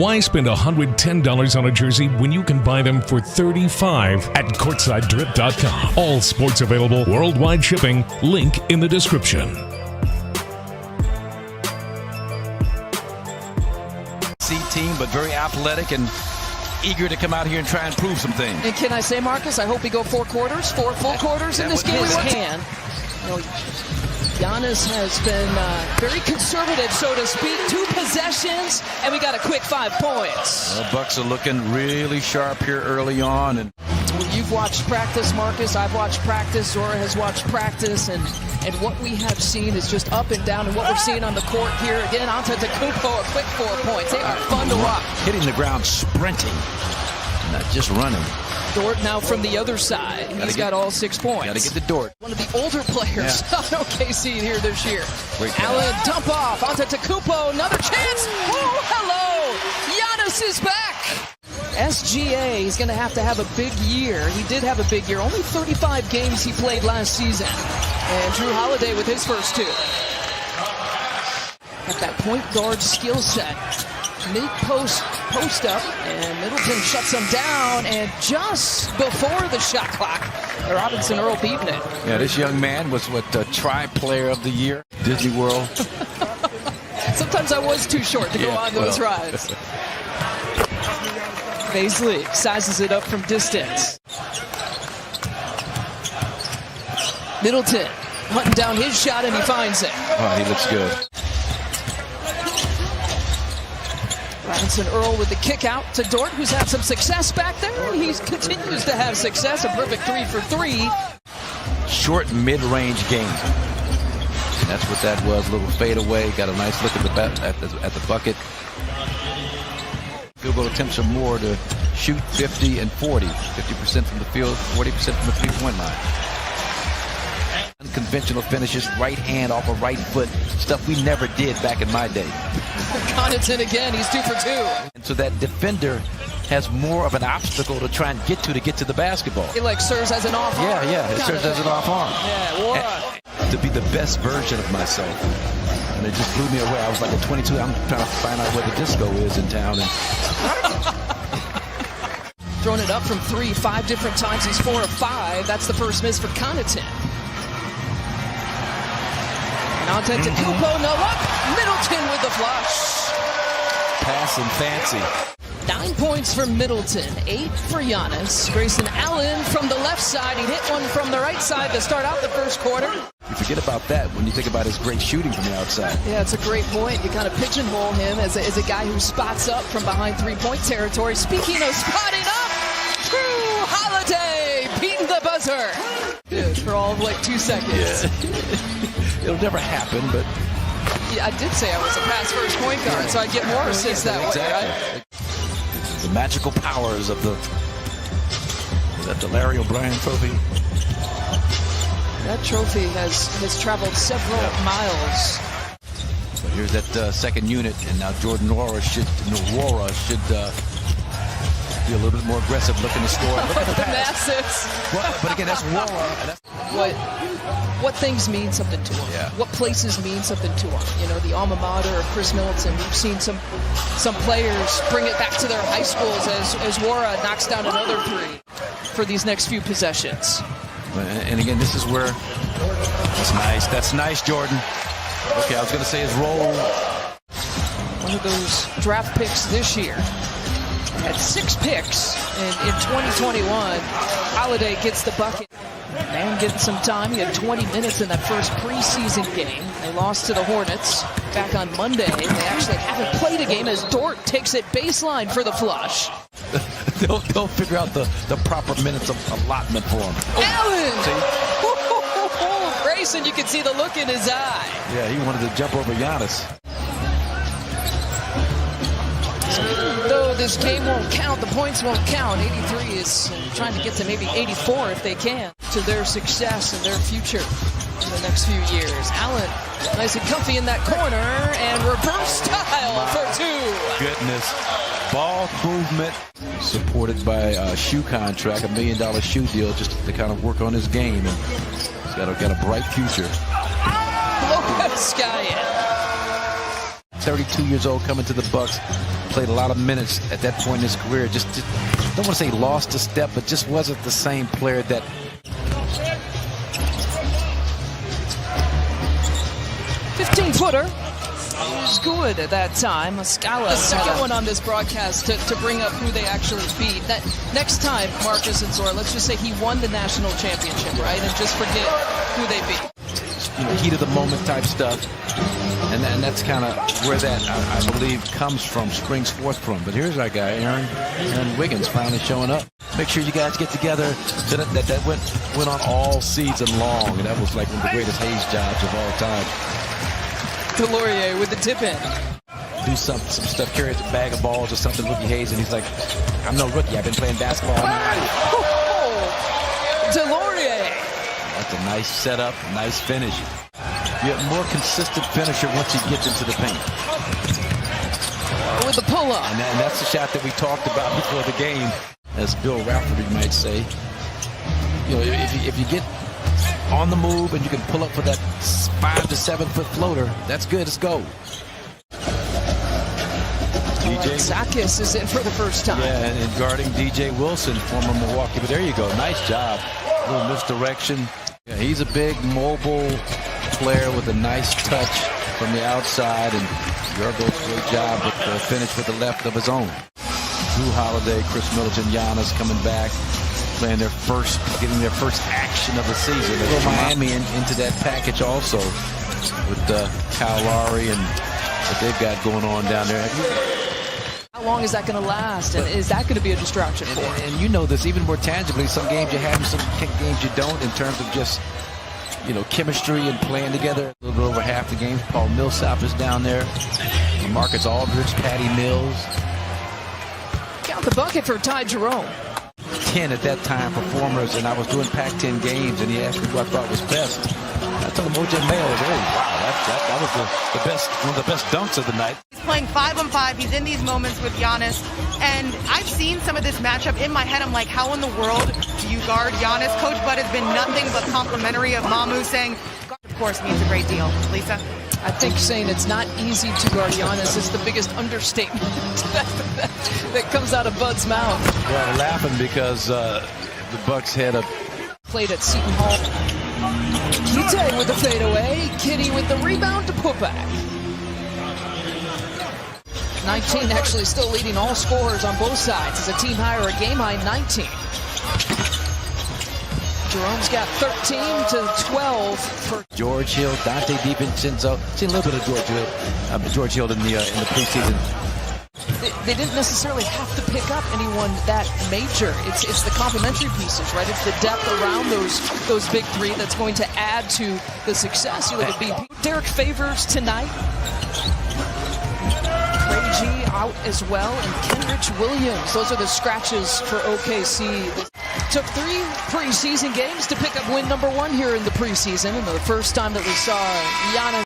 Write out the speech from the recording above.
Why spend $110 on a jersey when you can buy them for $35 at CourtsideDrip.com? All sports available, worldwide shipping. Link in the description. Team, but very athletic and eager to come out here and try and prove some things. And can I say, Marcus, I hope we go 4 quarters, 4 full quarters in this game. We can. You know, Giannis has been very conservative, so to speak. 2 possessions, and we got a quick 5 points. The Bucks are looking really sharp here early on. And well, you've watched practice, Marcus. I've watched practice. Zora has watched practice, and what we have seen is just up and down. And what we're seeing on the court here, again, Antetokounmpo, a quick 4 points. They are fun to watch. Hitting the ground, sprinting, not just running. Dort now from the other side. He's got all 6 points. Got to get the Dort. One of the older players on OKC here this year. Allen, dump off. Antetokounmpo, another chance. Oh, hello. Giannis is back. SGA is going to have a big year. He did have a big year. Only 35 games he played last season. And Drew Holiday with his first 2. Got that point guard skill set. Mid-post up, and Middleton shuts him down, and just before the shot clock, Robinson Earl beating it. Yeah, this young man was the Tri-Player of the Year, Disney World. Sometimes I was too short to go on those rides. Baisley sizes it up from distance. Middleton hunting down his shot, and he finds it. Oh, he looks good. Robinson Earl with the kick out to Dort, who's had some success back there, and he continues to have success. A perfect 3 for 3. Short mid-range game. And that's what that was. A little fadeaway. Got a nice look at the bucket. Field goal attempts are more to shoot 50 and 40. 50% from the field, 40% from the three-point line. Unconventional finishes, right hand off a right foot. Stuff we never did back in my day. Connaughton again, he's 2 for 2. And so that defender has more of an obstacle to try and get to the basketball. It serves as an off arm. Yeah, it serves as an off arm. Yeah, to be the best version of myself. And it just blew me away. I was like at 22, I'm trying to find out where the disco is in town. And throwing it up from 3 5 different times. He's 4 of 5. That's the first miss for Connaughton. Antetokounmpo, no luck. Middleton with the flush. Passing fancy. 9 points for Middleton, 8 for Giannis. Grayson Allen from the left side. He hit one from the right side to start out the first quarter. You forget about that when you think about his great shooting from the outside. Yeah, it's a great point. You kind of pigeonhole him as a guy who spots up from behind 3-point territory. Speaking of spotting up, Drew Holiday beating the buzzer. Dude, for all of 2 seconds. Yeah. It'll never happen, but... Yeah, I did say I was a pass-first point guard, so I'd get more assists that way, right? The magical powers of the... Is that the Larry O'Brien trophy? That trophy has traveled several miles. So here's that second unit, and now Jordan Nwora should be a little bit more aggressive, looking to score. Look at the pass. But again, that's Nwora. What things mean something to him? Yeah. What places mean something to him? You know, the alma mater of Chris Middleton. We've seen some players bring it back to their high schools as Nwora knocks down another 3 for these next few possessions. And again, this is where that's nice. That's nice, Jordan. Okay, I was going to say his role. One of those draft picks this year. Had 6 picks in 2021. Holiday gets the bucket. Man getting some time. He had 20 minutes in that first preseason game. They lost to the Hornets back on Monday. They actually haven't played a game as Dort takes it baseline for the flush. They'll figure out the proper minutes of allotment for him. Allen! Grayson, you can see the look in his eye. Yeah, he wanted to jump over Giannis. So even though this game won't count, the points won't count. 83 is trying to get to maybe 84 if they can to their success and their future in the next few years. Allen, nice and comfy in that corner, and reverse style for 2. Goodness. Ball movement supported by a shoe contract, $1 million shoe deal just to kind of work on his game. And he's got a bright future. Lopez Skyen. 32 years old, coming to the Bucks. Played a lot of minutes at that point in his career. Just don't want to say lost a step, but just wasn't the same player that. 15-footer is good at that time. Muscala, the second one on this broadcast to bring up who they actually beat. That next time, Marcus and Zora, let's just say he won the national championship, right? And just forget who they beat. You know, heat of the moment type stuff. And that's kind of where that, I believe, comes from, springs forth from. But here's our guy, Aaron Wiggins, finally showing up. Make sure you guys get together. That went on all season long. And that was like one of the greatest Hayes jobs of all time. Delorier with the tip in. Do some stuff, carry a bag of balls or something, rookie Hayes, and he's like, I'm no rookie. I've been playing basketball all my life. Oh, Delorier. That's a nice setup, nice finish. You have more consistent finisher once he gets into the paint. With the pull-up. And that's the shot that we talked about before the game, as Bill Rafferty might say. You know, if you get on the move and you can pull up for that 5 to 7 foot floater, that's good. Let's go. DJ Sakis is in for the first time. Yeah, and guarding DJ Wilson, former Milwaukee. But there you go. Nice job. A little misdirection. Yeah, he's a big mobile player with a nice touch from the outside, and Yorgo's great job with the finish with the left of his own. Drew Holiday, Chris Middleton, Giannis coming back, playing getting their first action of the season. They throw Miami into that package also with Kyle Lowry and what they've got going on down there. How long is that going to last, and is that going to be a distraction for him? And you know this even more tangibly. Some games you have, some games you don't, in terms of just, you know, chemistry and playing together. A little bit over half the games. Paul Millsap is down there. Marcus Aldridge, Patty Mills. Count the bucket for Ty Jerome. 10 at that time performers, and I was doing Pac-10 games, and he asked me who I thought was best. I told him OJ Mayo was, that was the best, one of the best dunks of the night. He's playing 5-on-5. He's in these moments with Giannis, and I've seen some of this matchup in my head. I'm like, how in the world do you guard Giannis? Coach Bud has been nothing but complimentary of Mamu, saying, of course, means a great deal. Lisa? I think saying it's not easy to guard Giannis is the biggest understatement that comes out of Bud's mouth. Well, we're laughing because the Bucks had a played at Seton Hall. Kite with the fadeaway. Kitty with the rebound to put back. 19 actually still leading all scorers on both sides. As a team high or a game high 19. Jerome's got 13 to 12 for George Hill, Dante DiVincenzo. Seen a little bit of George Hill in the preseason. They didn't necessarily have to pick up anyone that major. It's the complementary pieces, right? It's the depth around those big three that's going to add to the success. You look at BP. Derek Favors tonight. Trey G out as well, and Kenrich Williams. Those are the scratches for OKC. Took 3 preseason games to pick up win number 1 here in the preseason, and the first time that we saw Giannis